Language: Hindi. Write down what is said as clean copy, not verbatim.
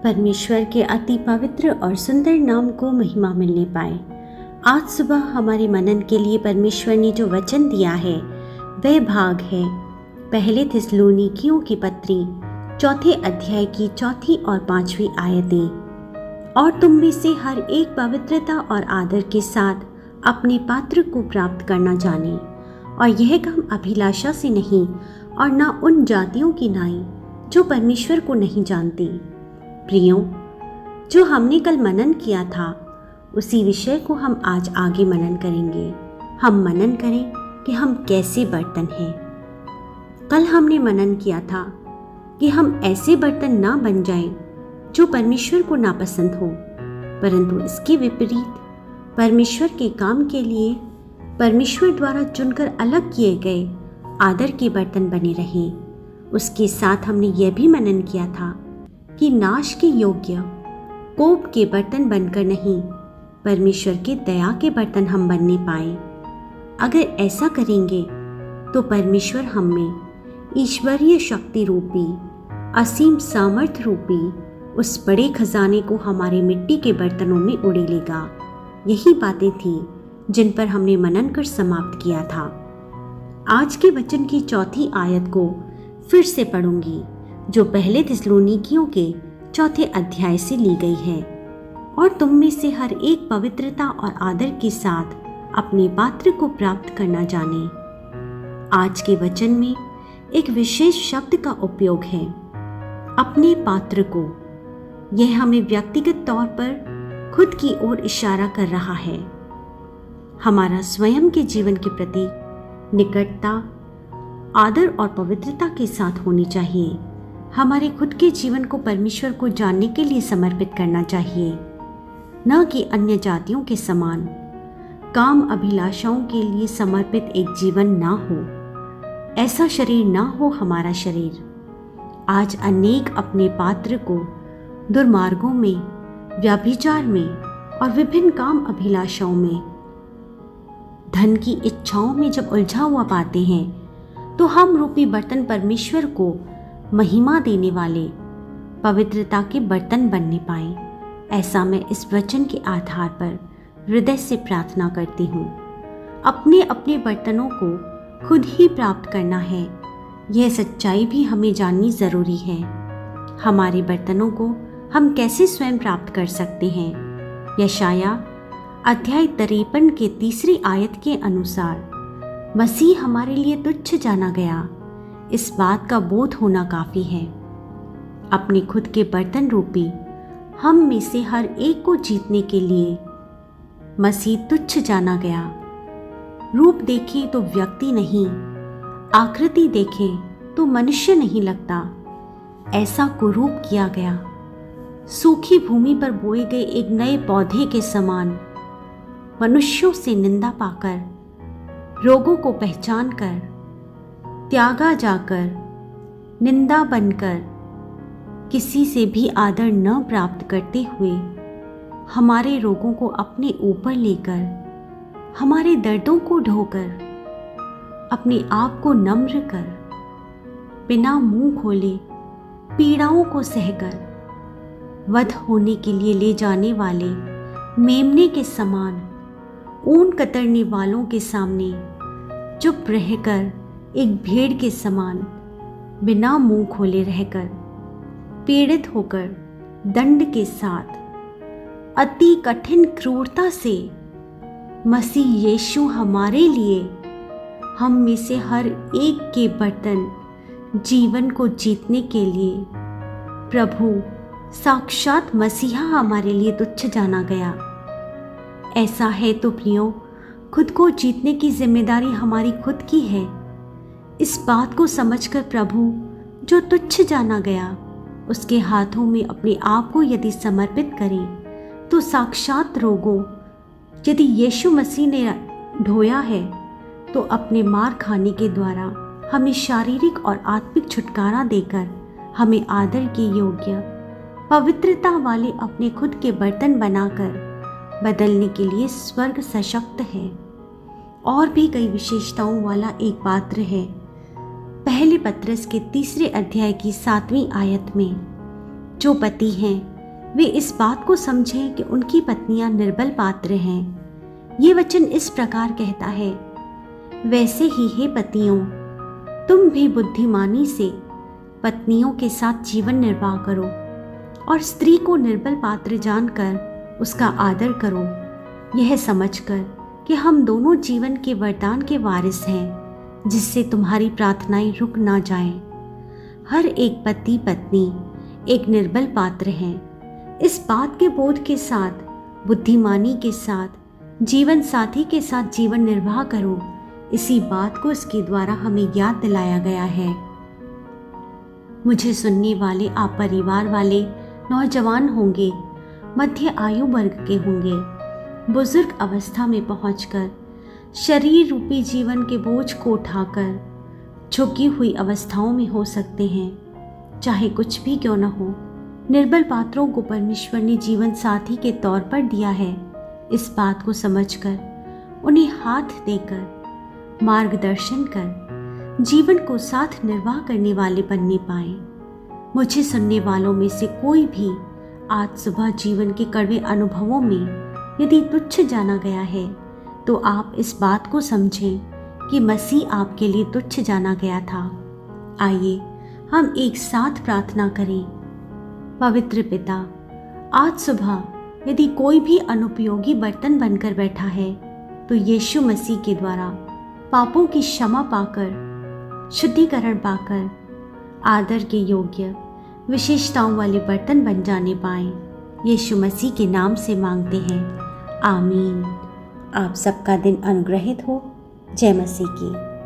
परमेश्वर के अति पवित्र और सुंदर नाम को महिमा मिलने पाए। आज सुबह हमारे मनन के लिए परमेश्वर ने जो वचन दिया है वह भाग है पहले थिस्सलुनीकियों की पत्री 4 अध्याय की 4 और 5 आयतें। और तुम में से हर एक पवित्रता और आदर के साथ अपने पात्र को प्राप्त करना जाने, और यह काम अभिलाषा से नहीं और न उन जातियों की नाई जो परमेश्वर को नहीं जानती। प्रियों, जो हमने कल मनन किया था उसी विषय को हम आज आगे मनन करेंगे। हम मनन करें कि हम कैसे बर्तन हैं। कल हमने मनन किया था कि हम ऐसे बर्तन ना बन जाएं जो परमेश्वर को नापसंद हो, परंतु इसके विपरीत परमेश्वर के काम के लिए परमेश्वर द्वारा चुनकर अलग किए गए आदर के बर्तन बने रहें। उसके साथ हमने यह भी मनन किया था कि नाश के योग्य कोप के बर्तन बनकर नहीं, परमेश्वर के दया के बर्तन हम बनने पाए। अगर ऐसा करेंगे तो परमेश्वर हम में ईश्वरीय शक्ति रूपी असीम सामर्थ्य रूपी उस बड़े खजाने को हमारे मिट्टी के बर्तनों में उड़ेलेगा। यही बातें थी जिन पर हमने मनन कर समाप्त किया था। आज के वचन की 4 आयत को फिर से पढ़ूंगी, जो पहले थिस्सलुनीकियों के 4 अध्याय से ली गई है। और तुम में से हर एक पवित्रता और आदर के साथ अपने पात्र को प्राप्त करना जाने। आज के वचन में एक विशेष शब्द का उपयोग है, अपने पात्र को। यह हमें व्यक्तिगत तौर पर खुद की ओर इशारा कर रहा है। हमारा स्वयं के जीवन के प्रति निकटता, आदर और पवित्रता के साथ होनी चाहिए। हमारे खुद के जीवन को परमेश्वर को जानने के लिए समर्पित करना चाहिए, न कि अन्य जातियों के समान काम अभिलाषाओं के लिए समर्पित एक जीवन ना हो। ऐसा शरीर ना हो हमारा शरीर। आज अनेक अपने पात्र को दुर्मार्गों में, व्यभिचार में और विभिन्न काम अभिलाषाओं में, धन की इच्छाओं में जब उलझा हुआ पाते हैं, तो हम रूपी बर्तन परमेश्वर को महिमा देने वाले पवित्रता के बर्तन बनने पाए। ऐसा मैं इस वचन के आधार पर हृदय से प्रार्थना करती हूँ। अपने अपने बर्तनों को खुद ही प्राप्त करना है, यह सच्चाई भी हमें जाननी ज़रूरी है। हमारे बर्तनों को हम कैसे स्वयं प्राप्त कर सकते हैं? यशाया अध्याय 53 के 3 आयत के अनुसार मसीह हमारे लिए तुच्छ जाना गया, इस बात का बोध होना काफ़ी है। अपने खुद के बर्तन रूपी हम में से हर एक को जीतने के लिए मसीह तुच्छ जाना गया। रूप देखें तो व्यक्ति नहीं, आकृति देखें तो मनुष्य नहीं लगता, ऐसा कुरूप किया गया। सूखी भूमि पर बोए गए एक नए पौधे के समान मनुष्यों से निंदा पाकर, रोगों को पहचान कर, त्यागा जाकर, निंदा बनकर, किसी से भी आदर न प्राप्त करते हुए, हमारे रोगों को अपने ऊपर लेकर, हमारे दर्दों को ढोकर, अपने आप को नम्र कर, बिना मुंह खोले पीड़ाओं को सहकर, वध होने के लिए ले जाने वाले मेमने के समान ऊन कतरने वालों के सामने चुप रहकर, एक भेड़ के समान बिना मुंह खोले रहकर, पीड़ित होकर, दंड के साथ, अति कठिन क्रूरता से मसीह यीशु हमारे लिए, हम में से हर एक के बर्तन जीवन को जीतने के लिए, प्रभु साक्षात मसीहा हमारे लिए तुच्छ जाना गया। ऐसा है तो प्रियो, खुद को जीतने की जिम्मेदारी हमारी खुद की है। इस बात को समझकर प्रभु जो तुच्छ जाना गया, उसके हाथों में अपने आप को यदि समर्पित करें तो साक्षात रोगों, यदि यीशु मसीह ने ढोया है तो अपने मार खाने के द्वारा हमें शारीरिक और आत्मिक छुटकारा देकर हमें आदर के योग्य पवित्रता वाले अपने खुद के बर्तन बनाकर बदलने के लिए स्वर्ग सशक्त है। और भी कई विशेषताओं वाला एक पात्र है। पहले पत्रस के 3 अध्याय की 7वीं आयत में, जो पति हैं वे इस बात को समझें कि उनकी पत्नियां निर्बल पात्र हैं। ये वचन इस प्रकार कहता है, वैसे ही हे पतियों, तुम भी बुद्धिमानी से पत्नियों के साथ जीवन निर्वाह करो और स्त्री को निर्बल पात्र जानकर उसका आदर करो, यह समझकर कि हम दोनों जीवन के वरदान के वारिस हैं, जिससे तुम्हारी प्रार्थनाएं रुक ना जाएं। हर एक पति पत्नी एक निर्बल पात्र है। इस बात के बोध के साथ, बुद्धिमानी के साथ, जीवन साथी के साथ जीवन निर्वाह करो। इसी बात को इसके द्वारा हमें याद दिलाया गया है। मुझे सुनने वाले आप परिवार वाले नौजवान होंगे, मध्य आयु वर्ग के होंगे, बुजुर्ग अवस्था में पहुंचकर शरीर रूपी जीवन के बोझ को उठाकर झुकी हुई अवस्थाओं में हो सकते हैं। चाहे कुछ भी क्यों न हो, निर्बल पात्रों को परमेश्वर ने जीवन साथी के तौर पर दिया है। इस बात को समझकर उन्हें हाथ देकर, मार्गदर्शन कर जीवन को साथ निर्वाह करने वाले बनने पाए। मुझे सुनने वालों में से कोई भी आज सुबह जीवन के कड़वे अनुभवों में यदि तुच्छ जाना गया है, तो आप इस बात को समझें कि मसीह आपके लिए तुच्छ जाना गया था। आइए हम एक साथ प्रार्थना करें। पवित्र पिता, आज सुबह यदि कोई भी अनुपयोगी बर्तन बनकर बैठा है, तो यीशु मसीह के द्वारा पापों की क्षमा पाकर, शुद्धिकरण पाकर, आदर के योग्य विशेषताओं वाले बर्तन बन जाने पाएं। यीशु मसीह के नाम से मांगते हैं, आमीन। आप सबका दिन अनुग्रहित हो। जय मसीह की।